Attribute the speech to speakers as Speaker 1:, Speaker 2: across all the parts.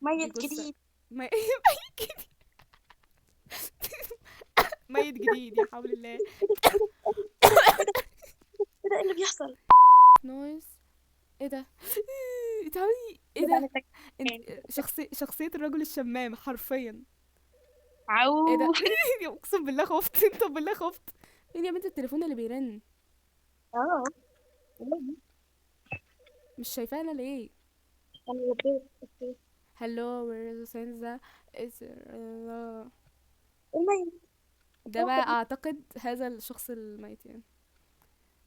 Speaker 1: دي
Speaker 2: ميت
Speaker 1: جثة.
Speaker 2: جديد.
Speaker 1: ميت جديد. ميت جديد يا حول الله.
Speaker 2: ايه ده ايه اللي بيحصل؟
Speaker 1: نايس. ايه ده؟ تعالي، ايه
Speaker 2: ده بقى
Speaker 1: ده؟ انت
Speaker 2: نتك.
Speaker 1: شخصية الرجل الشمام حرفيا. ايه ده؟
Speaker 2: عو.
Speaker 1: اقسم بالله خفت. انت بالله خفت. مين يا بنت التليفون اللي بيرن؟
Speaker 2: اه.
Speaker 1: مش شايفانا ليه؟
Speaker 2: انا لبيت اوكي.
Speaker 1: hello where is Senza is
Speaker 2: الميت.
Speaker 1: ده
Speaker 2: واحد
Speaker 1: بقى اعتقد هذا الشخص الميت يعني.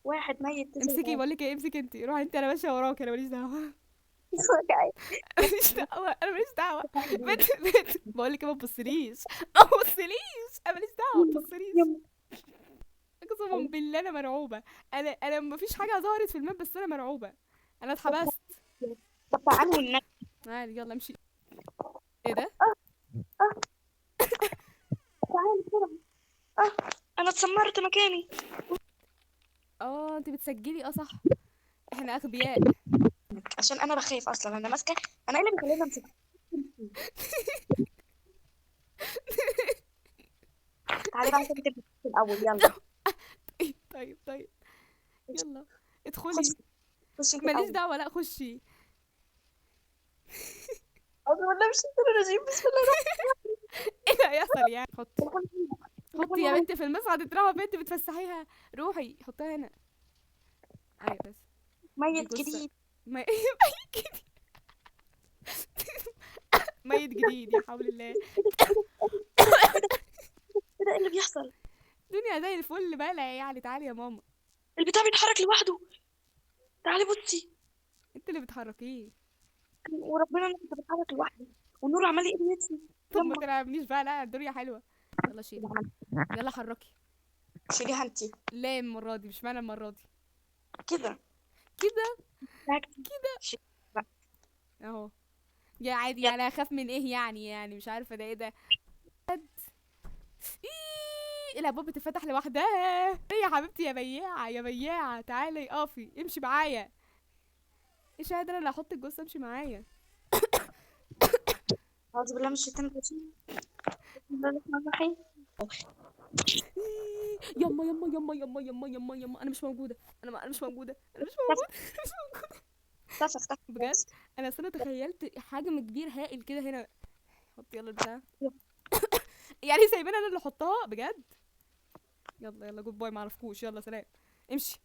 Speaker 2: واحد ميت
Speaker 1: امسكي،
Speaker 2: 9
Speaker 1: بقولك ايه، امسكي انت، روحي انت، انا ماشيه وراك، انا ماليش دعوه. ماليش دعوه، انا ماليش دعوه. بنت بقولك ايه، ما تبصليش، ما تبصليش، انا ماليش دعوه، ما تبصليش.
Speaker 2: يلا.
Speaker 1: قسما بالله انا مرعوبه. انا مفيش حاجه ظهرت في الماب، بس انا مرعوبه. انا اتحبست.
Speaker 2: طب تعالي والنبي.
Speaker 1: عادي، يلا امشي. ايه ده؟
Speaker 2: اه. اه. تعالي بسرعة. اه. انا اتسمرت مكاني.
Speaker 1: اه انت بتسجلي، اه صح. احنا اغبياء.
Speaker 2: عشان انا بخاف اصلا انا ماسكه. انا ايه اللي بيخليني امسك؟ تعالي بقى عشان تبقى في الاول يلا.
Speaker 1: طيب طيب. يلا
Speaker 2: خش.
Speaker 1: ادخلي.
Speaker 2: خشي في
Speaker 1: ماليش
Speaker 2: الاول.
Speaker 1: دعوه، لا خشي.
Speaker 2: اعوذ بالله من الشيطان الرجيم، بسم الله الرحمن
Speaker 1: ايه اللي هيحصل يعني؟ حطي.
Speaker 2: الرحيم.
Speaker 1: حطي يا بنتي في المصعد، اترمى بنت بتفسحيها. روحي حطيها هنا. ايوه بس. دي
Speaker 2: ميت
Speaker 1: جثة.
Speaker 2: جديد.
Speaker 1: ميت جديد. ميت جديد يا حول الله.
Speaker 2: ايه ده ايه ده ايه اللي بيحصل؟
Speaker 1: الدنيا زي الفل بقى يعني. تعالي يا ماما.
Speaker 2: البتاع بيتحرك لوحده. تعالي بصي.
Speaker 1: انت اللي بتحركيه.
Speaker 2: وربنا انا كنت بتحرك لوحدي. والنور عمال يقلب نفسي.
Speaker 1: طب ما
Speaker 2: يلا.
Speaker 1: تلعبنيش بقى، لا الدنيا حلوه. يلا شيلي. يلا حركي.
Speaker 2: شيليها انتي.
Speaker 1: لا المره دي مش معنى المره دي.
Speaker 2: كده.
Speaker 1: كده.
Speaker 2: تاكتي.
Speaker 1: كده.
Speaker 2: شيليها بقى.
Speaker 1: اهو. يا عادي
Speaker 2: يلا.
Speaker 1: يعني، اخاف من ايه يعني مش عارفه ده ايه ده. إيه، الابواب بتتفتح لوحدها. ايه يا حبيبتي، يا بياعه يا بياعه، تعالي اقفي امشي معايا. ايش هذا، انا اللي هحط الجثه، امشي معايا.
Speaker 2: اعوذ بالله من الشيطان الرجيم. بسم الله الرحمن الرحيم.
Speaker 1: إيه، يما يما يما يما يما يما يما، انا مش موجوده. انا مش موجوده، انا مش
Speaker 2: اختفى
Speaker 1: موجوده. مش موجوده.
Speaker 2: اختفى اختفى
Speaker 1: بجد.
Speaker 2: خلاص.
Speaker 1: انا اصلا تخيلت حجم كبير هائل كده هنا. حط يلا البتاع. يعني سايبين انا اللي احطها بجد. يلا يلا جود باي، معرفكوش، يلا سلام. امشي.